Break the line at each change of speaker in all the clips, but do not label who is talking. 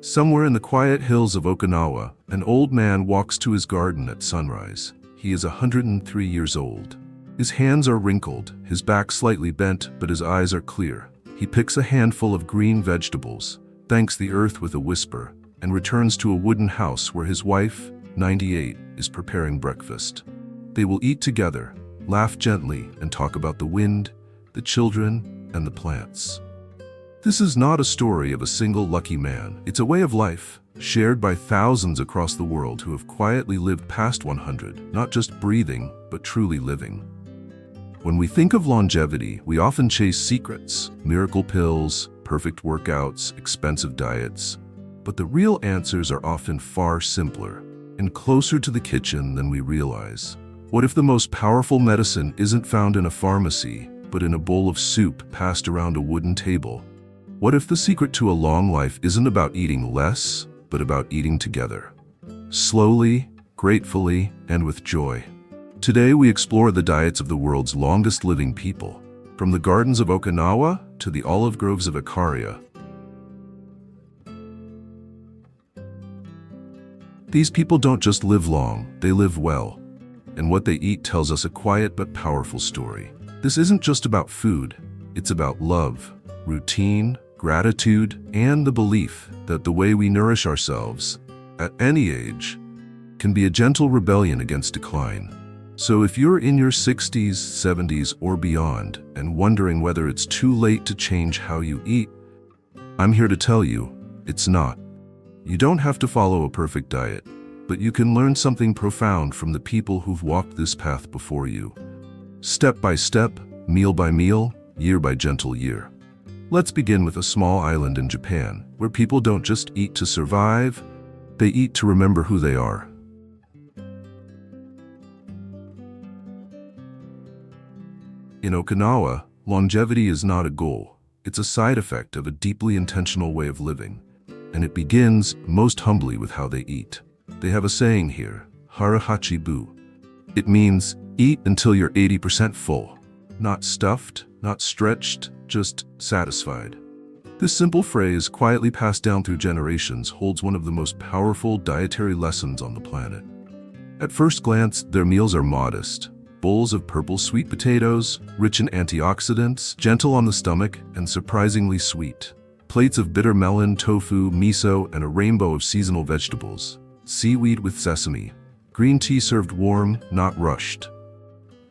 Somewhere in the quiet hills of Okinawa, an old man walks to his garden at sunrise. He is 103 years old. His hands are wrinkled, his back slightly bent, but his eyes are clear. He picks a handful of green vegetables, thanks the earth with a whisper, and returns to a wooden house where his wife, 98, is preparing breakfast. They will eat together, laugh gently, and talk about the wind, the children, and the plants. This is not a story of a single lucky man. It's a way of life, shared by thousands across the world who have quietly lived past 100, not just breathing, but truly living. When we think of longevity, we often chase secrets, miracle pills, perfect workouts, expensive diets. But the real answers are often far simpler and closer to the kitchen than we realize. What if the most powerful medicine isn't found in a pharmacy, but in a bowl of soup passed around a wooden table? What if the secret to a long life isn't about eating less, but about eating together? Slowly, gratefully, and with joy. Today we explore the diets of the world's longest living people, from the gardens of Okinawa to the olive groves of Ikaria. These people don't just live long, they live well. And what they eat tells us a quiet but powerful story. This isn't just about food, it's about love, routine, gratitude, and the belief that the way we nourish ourselves, at any age, can be a gentle rebellion against decline. So if you're in your 60s, 70s, or beyond, and wondering whether it's too late to change how you eat, I'm here to tell you, it's not. You don't have to follow a perfect diet, but you can learn something profound from the people who've walked this path before you. Step by step, meal by meal, year by gentle year. Let's begin with a small island in Japan, where people don't just eat to survive, they eat to remember who they are. In Okinawa, longevity is not a goal. It's a side effect of a deeply intentional way of living. And it begins, most humbly, with how they eat. They have a saying here, harahachi bu. It means, eat until you're 80% full. Not stuffed, not stretched, just satisfied. This simple phrase, quietly passed down through generations, holds one of the most powerful dietary lessons on the planet. At first glance, their meals are modest. Bowls of purple sweet potatoes, rich in antioxidants, gentle on the stomach, and surprisingly sweet. Plates of bitter melon, tofu, miso, and a rainbow of seasonal vegetables. Seaweed with sesame. Green tea served warm, not rushed.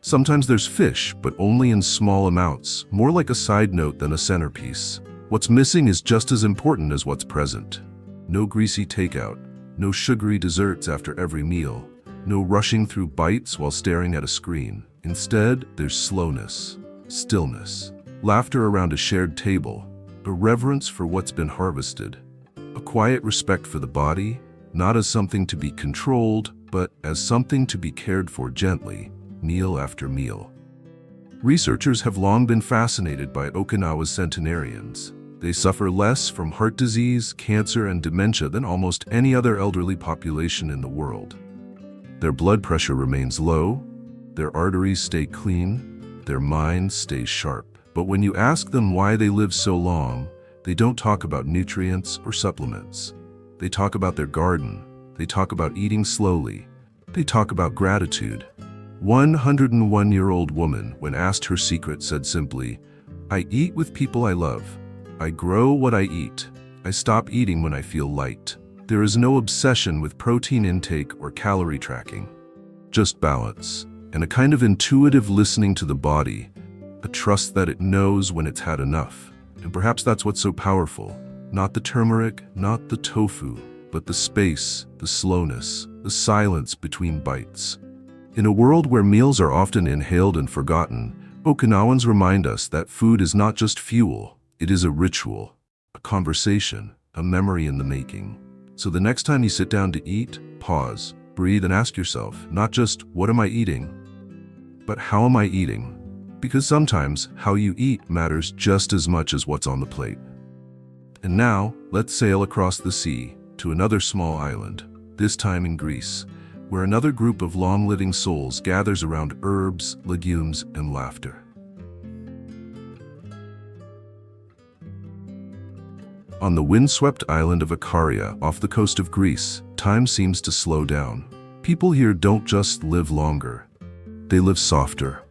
Sometimes there's fish, but only in small amounts, more like a side note than a centerpiece. What's missing is just as important as what's present. No greasy takeout, no sugary desserts after every meal, no rushing through bites while staring at a screen. Instead, there's slowness, stillness, laughter around a shared table, a reverence for what's been harvested, a quiet respect for the body, not as something to be controlled, but as something to be cared for gently, meal after meal. Researchers have long been fascinated by Okinawa's centenarians. They suffer less from heart disease, cancer, and dementia than almost any other elderly population in the world. Their blood pressure remains low, their arteries stay clean, their minds stay sharp. But when you ask them why they live so long, they don't talk about nutrients or supplements. They talk about their garden. They talk about eating slowly. They talk about gratitude. One 101-year-old woman, when asked her secret, said simply, "I eat with people I love. I grow what I eat. I stop eating when I feel light." There is no obsession with protein intake or calorie tracking. Just balance, and a kind of intuitive listening to the body, a trust that it knows when it's had enough. And perhaps that's what's so powerful. Not the turmeric, not the tofu, but the space, the slowness, the silence between bites. In a world where meals are often inhaled and forgotten, Okinawans remind us that food is not just fuel, it is a ritual, a conversation, a memory in the making. So the next time you sit down to eat, pause, breathe, and ask yourself, not just, what am I eating? But how am I eating? Because sometimes how you eat matters just as much as what's on the plate. And now, let's sail across the sea to another small island, this time in Greece, where another group of long-living souls gathers around herbs, legumes, and laughter. On the windswept island of Ikaria, off the coast of Greece, time seems to slow down. People here don't just live longer. They live softer,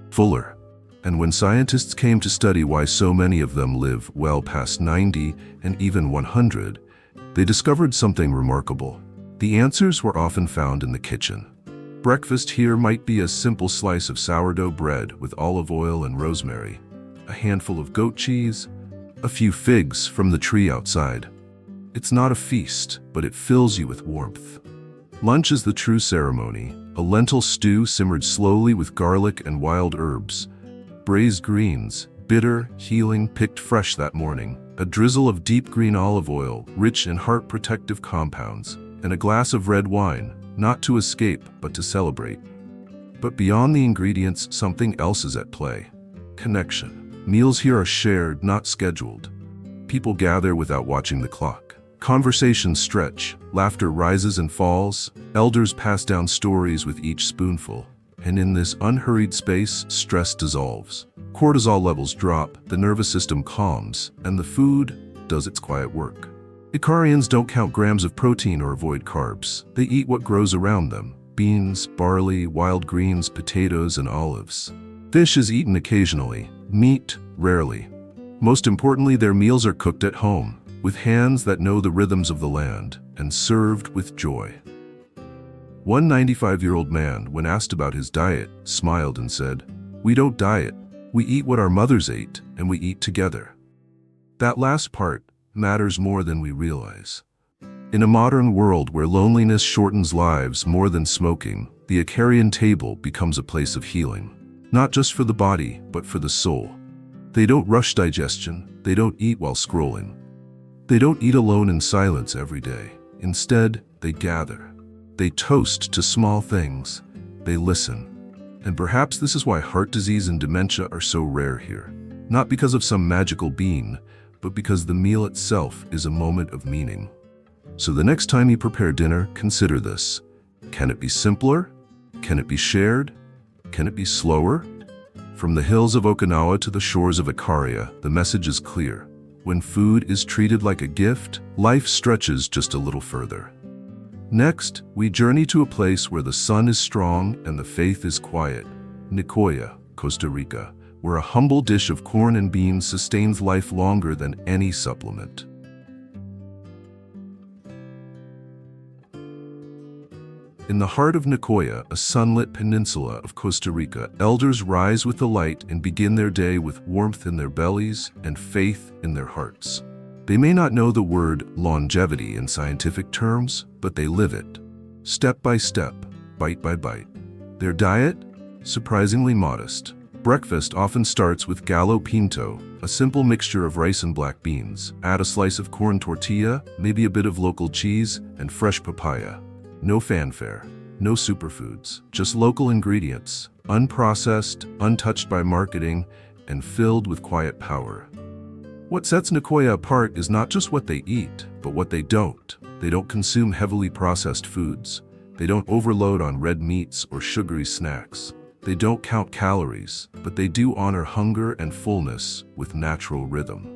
fuller. And when scientists came to study why so many of them live well past 90 and even 100, they discovered something remarkable. The answers were often found in the kitchen. Breakfast here might be a simple slice of sourdough bread with olive oil and rosemary, a handful of goat cheese, a few figs from the tree outside. It's not a feast, but it fills you with warmth. Lunch is the true ceremony, a lentil stew simmered slowly with garlic and wild herbs, braised greens, bitter, healing, picked fresh that morning, a drizzle of deep green olive oil, rich in heart-protective compounds, and a glass of red wine, not to escape, but to celebrate. But beyond the ingredients, something else is at play. Connection. Meals here are shared, not scheduled. People gather without watching the clock. Conversations stretch, laughter rises and falls, elders pass down stories with each spoonful. And in this unhurried space, stress dissolves. Cortisol levels drop, the nervous system calms, and the food does its quiet work. Icarians don't count grams of protein or avoid carbs. They eat what grows around them: beans, barley, wild greens, potatoes, and olives. Fish is eaten occasionally, meat rarely. Most importantly, their meals are cooked at home, with hands that know the rhythms of the land, and served with joy. One 95-year-old man, when asked about his diet, smiled and said, "We don't diet. We eat what our mothers ate, and we eat together." That last part matters more than we realize. In a modern world where loneliness shortens lives more than smoking, the Icarian table becomes a place of healing. Not just for the body, but for the soul. They don't rush digestion. They don't eat while scrolling. They don't eat alone in silence every day. Instead, they gather. They toast to small things. They listen. And perhaps this is why heart disease and dementia are so rare here. Not because of some magical bean, but because the meal itself is a moment of meaning. So the next time you prepare dinner, consider this. Can it be simpler? Can it be shared? Can it be slower? From the hills of Okinawa to the shores of Ikaria, the message is clear. When food is treated like a gift, life stretches just a little further. Next, we journey to a place where the sun is strong and the faith is quiet. Nicoya, Costa Rica, where a humble dish of corn and beans sustains life longer than any supplement. In the heart of Nicoya, a sunlit peninsula of Costa Rica, elders rise with the light and begin their day with warmth in their bellies and faith in their hearts. They may not know the word longevity in scientific terms, but they live it. Step by step, bite by bite. Their diet? Surprisingly modest. Breakfast often starts with gallo pinto, a simple mixture of rice and black beans. Add a slice of corn tortilla, maybe a bit of local cheese, and fresh papaya. No fanfare, no superfoods, just local ingredients, unprocessed, untouched by marketing, and filled with quiet power. What sets Nicoya apart is not just what they eat, but what they don't. They don't consume heavily processed foods. They don't overload on red meats or sugary snacks. They don't count calories, but they do honor hunger and fullness with natural rhythm.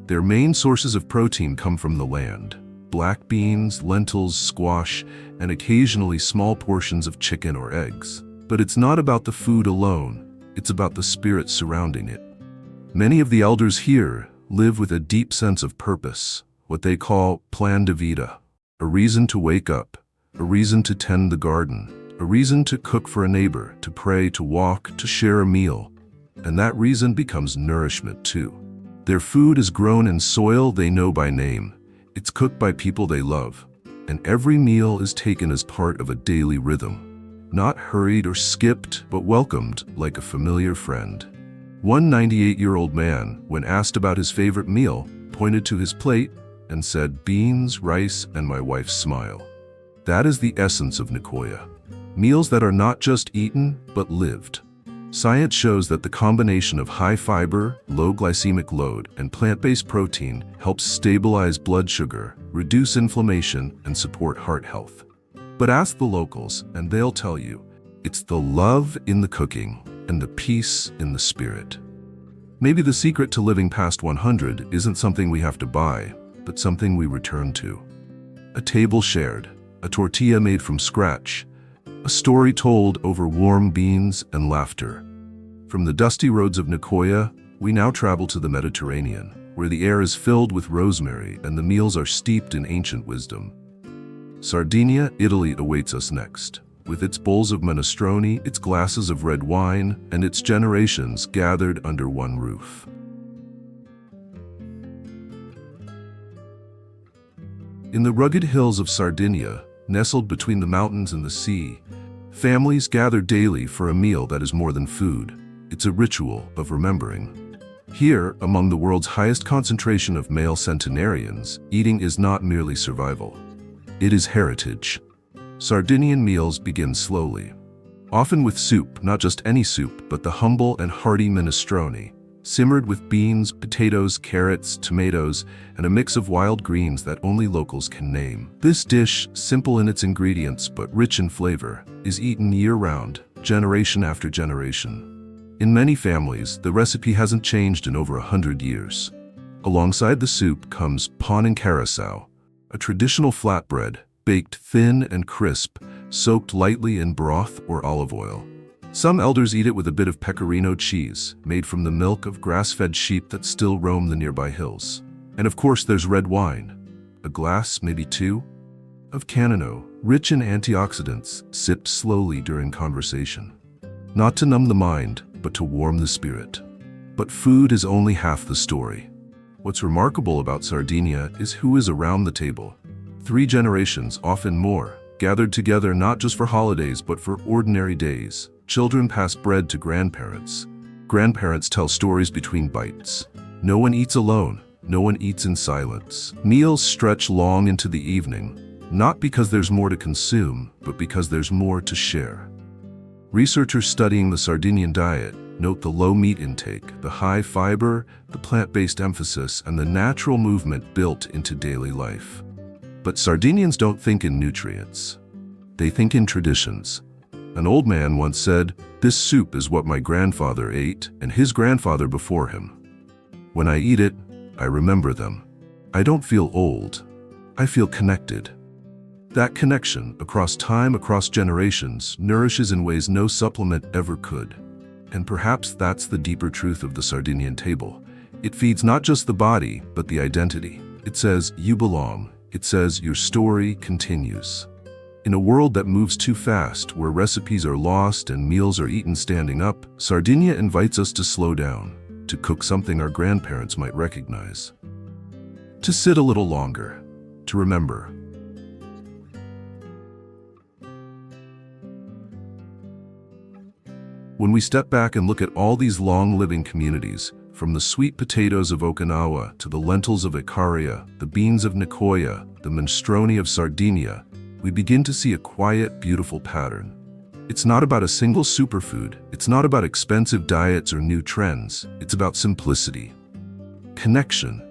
Their main sources of protein come from the land: black beans, lentils, squash, and occasionally small portions of chicken or eggs. But it's not about the food alone, it's about the spirit surrounding it. Many of the elders here live with a deep sense of purpose, what they call plan de vida, a reason to wake up, a reason to tend the garden, a reason to cook for a neighbor, to pray, to walk, to share a meal. And that reason becomes nourishment too. Their food is grown in soil they know by name. It's cooked by people they love. And every meal is taken as part of a daily rhythm. Not hurried or skipped, but welcomed like a familiar friend. One 98-year-old man, when asked about his favorite meal, pointed to his plate and said, "Beans, rice, and my wife's smile." That is the essence of Nicoya. Meals that are not just eaten, but lived. Science shows that the combination of high fiber, low glycemic load, and plant-based protein helps stabilize blood sugar, reduce inflammation, and support heart health. But ask the locals, and they'll tell you, it's the love in the cooking and the peace in the spirit. Maybe the secret to living past 100 isn't something we have to buy, but something we return to. A table shared, a tortilla made from scratch, a story told over warm beans and laughter. From the dusty roads of Nicoya, we now travel to the Mediterranean, where the air is filled with rosemary and the meals are steeped in ancient wisdom. Sardinia, Italy awaits us next, with its bowls of minestrone, its glasses of red wine, and its generations gathered under one roof. In the rugged hills of Sardinia, nestled between the mountains and the sea, families gather daily for a meal that is more than food. It's a ritual of remembering. Here, among the world's highest concentration of male centenarians, eating is not merely survival. It is heritage. Sardinian meals begin slowly, often with soup, not just any soup, but the humble and hearty minestrone, simmered with beans, potatoes, carrots, tomatoes, and a mix of wild greens that only locals can name. This dish, simple in its ingredients but rich in flavor, is eaten year-round, generation after generation. In many families, the recipe hasn't changed in over 100 years. Alongside the soup comes pan and carousel, a traditional flatbread, baked thin and crisp, soaked lightly in broth or olive oil. Some elders eat it with a bit of pecorino cheese, made from the milk of grass-fed sheep that still roam the nearby hills. And of course there's red wine, a glass, maybe two, of Cannano, rich in antioxidants, sipped slowly during conversation. Not to numb the mind, but to warm the spirit. But food is only half the story. What's remarkable about Sardinia is who is around the table. 3 generations, often more, gathered together not just for holidays but for ordinary days. Children pass bread to grandparents. Grandparents tell stories between bites. No one eats alone. No one eats in silence. Meals stretch long into the evening, not because there's more to consume, but because there's more to share. Researchers studying the Sardinian diet note the low meat intake, the high fiber, the plant-based emphasis, and the natural movement built into daily life. But Sardinians don't think in nutrients. They think in traditions. An old man once said, "This soup is what my grandfather ate and his grandfather before him. When I eat it, I remember them. I don't feel old. I feel connected." That connection, across time, across generations, nourishes in ways no supplement ever could. And perhaps that's the deeper truth of the Sardinian table. It feeds not just the body, but the identity. It says, you belong. It says, your story continues. In a world that moves too fast, where recipes are lost and meals are eaten standing up, Sardinia invites us to slow down, to cook something our grandparents might recognize, to sit a little longer, to remember. When we step back and look at all these long-living communities, from the sweet potatoes of Okinawa to the lentils of Ikaria, the beans of Nicoya, the minestrone of Sardinia, we begin to see a quiet, beautiful pattern. It's not about a single superfood. It's not about expensive diets or new trends. It's about simplicity, connection,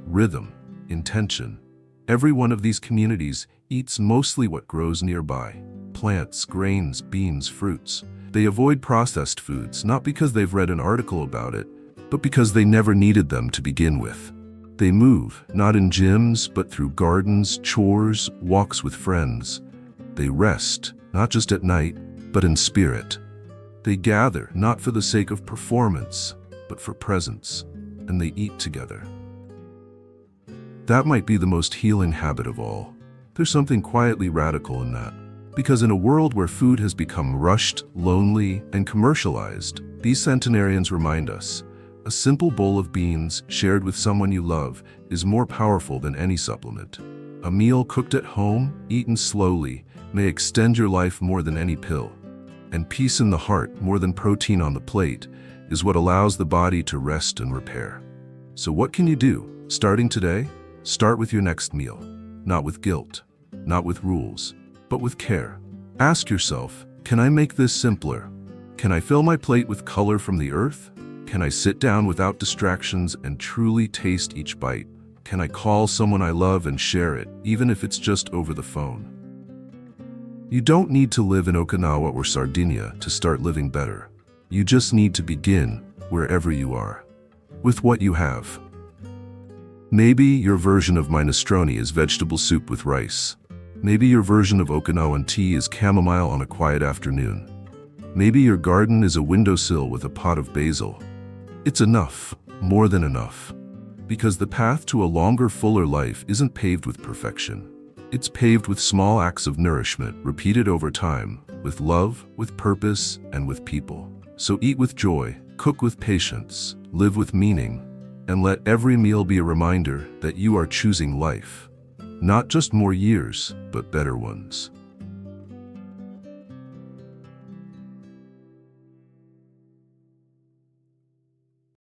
rhythm, intention. Every one of these communities eats mostly what grows nearby: plants, grains, beans, fruits. They avoid processed foods, not because they've read an article about it, but because they never needed them to begin with. They move, not in gyms, but through gardens, chores, walks with friends. They rest, not just at night, but in spirit. They gather, not for the sake of performance, but for presence, and they eat together. That might be the most healing habit of all. There's something quietly radical in that. Because in a world where food has become rushed, lonely, and commercialized, these centenarians remind us, a simple bowl of beans shared with someone you love is more powerful than any supplement. A meal cooked at home, eaten slowly, may extend your life more than any pill. And peace in the heart, more than protein on the plate, is what allows the body to rest and repair. So what can you do? Starting today, start with your next meal. Not with guilt, not with rules, but with care. Ask yourself, can I make this simpler? Can I fill my plate with color from the earth? Can I sit down without distractions and truly taste each bite? Can I call someone I love and share it, even if it's just over the phone? You don't need to live in Okinawa or Sardinia to start living better. You just need to begin wherever you are, with what you have. Maybe your version of minestrone is vegetable soup with rice. Maybe your version of Okinawan tea is chamomile on a quiet afternoon. Maybe your garden is a windowsill with a pot of basil. It's enough, more than enough. Because the path to a longer, fuller life isn't paved with perfection. It's paved with small acts of nourishment repeated over time, with love, with purpose, and with people. So eat with joy, cook with patience, live with meaning, and let every meal be a reminder that you are choosing life. Not just more years, but better ones.